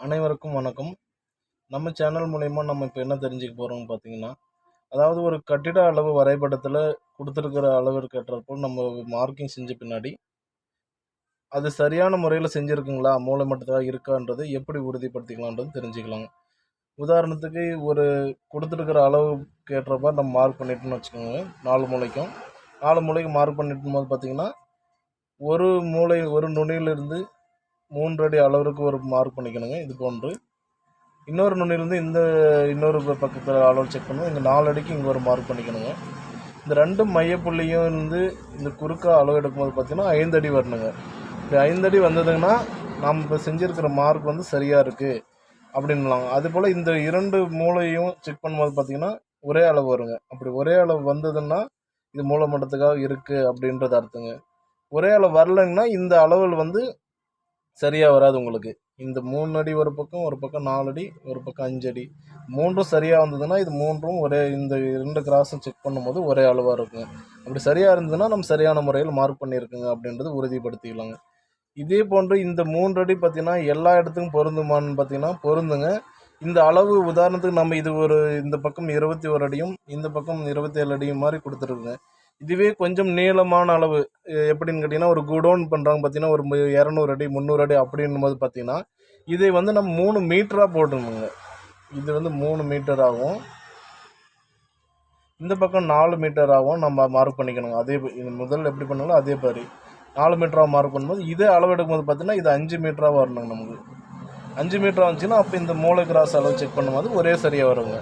அனைவருக்கும் வணக்கம். நம்ம சேனல் மூலியமா நம்ம இப்போ என்ன தெரிஞ்சுக்க போறோம்னு பார்த்தீங்கன்னா, அதாவது ஒரு கட்டிட அளவு வரைபடத்தில குடுத்திருக்கிற அளவிற்கு ஏற்றாற்போல் நம்ம மார்க்கிங் செஞ்ச பின்னாடி, அது சரியான முறையில செஞ்சிருக்குங்களா? மூலை மட்டத்திலா இருக்கான்றத எப்படி உறுதிப்படுத்திக்கலான்றது தெரிஞ்சுக்கலாங்க. உதாரணத்துக்கு ஒரு குடுத்திருக்கிற அளவுக்கு ஏற்ற மாரி நம்ம மார்க் பண்ணிட்டோம்னு வச்சுக்கோங்க. 4 மூலைக்கும். 4 மூலைக்கு மார்க் பண்ணிட்டும்போது பார்த்தீங்கன்னா, ஒரு மூலை ஒரு நுனியிலிருந்து 3 அடி அளவிற்கு ஒரு மார்க் பண்ணிக்கணுங்க. இது போன்று இன்னொரு நுனியிலேருந்து இன்னொரு பக்கத்தில் அளவு செக் பண்ணுவோம். இங்கே 4 அடிக்கு இங்கே ஒரு மார்க் பண்ணிக்கணுங்க. இந்த 2 மையப்புள்ளியும் இந்த குறுக்கா அளவு எடுக்கும்போது பார்த்தீங்கன்னா 5 அடி வரணுங்க. இப்படி 5 அடி வந்ததுங்கன்னா நாம் இப்போ செஞ்சுருக்கிற மார்க் சரியாக இருக்குது அப்படின்லாங்க. அதுபோல் இந்த 2 மூலையும் செக் பண்ணும்போது பார்த்தீங்கன்னா ஒரே அளவு வருங்க. அப்படி ஒரே அளவு வந்ததுன்னா இது மூலை மட்டத்துக்காக இருக்குது அப்படின்றது அர்த்தங்க. ஒரே அளவு வரலைங்கன்னா இந்த அளவுகள் சரியா வராது உங்களுக்கு. இந்த 3 அடி ஒரு பக்கம் 4 அடி, ஒரு பக்கம் 5 அடி. 3ம் சரியா வந்ததுன்னா, இது 3ம் இந்த 2 கிராஸும் செக் பண்ணும்போது ஒரே அளவா இருக்குங்க. அப்படி சரியா இருந்ததுன்னா, நம்ம சரியான முறையில மார்க் பண்ணியிருக்கோங்க அப்படின்றது உறுதிப்படுத்திக்கலாங்க. இதே போன்று இந்த 3 அடி பார்த்தீங்கன்னா, எல்லா இடத்துக்கும் பொருந்துமான்னு பார்த்தீங்கன்னா, பொருந்துங்க. இந்த அளவு உதாரணத்துக்கு நம்ம இந்த பக்கம் 21 அடியும், இந்த பக்கம் 27 அடியும் மாரி குடுத்துருக்குங்க. இதுவே கொஞ்சம் நீளமான அளவு எப்படின்னு கேட்டிங்கன்னா, ஒரு குடோன் பண்ணுறாங்க பார்த்தீங்கன்னா, ஒரு 200 அடி, 300 அடி அப்படின்னும்போது பார்த்தீங்கன்னா, இதை நம்ம 3 மீட்டரா போட்டுடணுங்க. இது 3 மீட்டர் ஆகும். இந்த பக்கம் 4 மீட்டர் ஆகும். நம்ம மார்க் பண்ணிக்கணுங்க. இது முதல்ல எப்படி பண்ணாலும் அதே மாரி 4 மீட்டரா மார்க் பண்ணும்போது, இதே அளவு எடுக்கும்போது பார்த்தீங்கன்னா, இது 5 மீட்டரா வரணுங்க நமக்கு. 5 மீட்டரா வந்துச்சுன்னா, அப்போ இந்த மூலை கிராஸ் அளவு செக் பண்ணும்போது ஒரே சரியா வருங்க.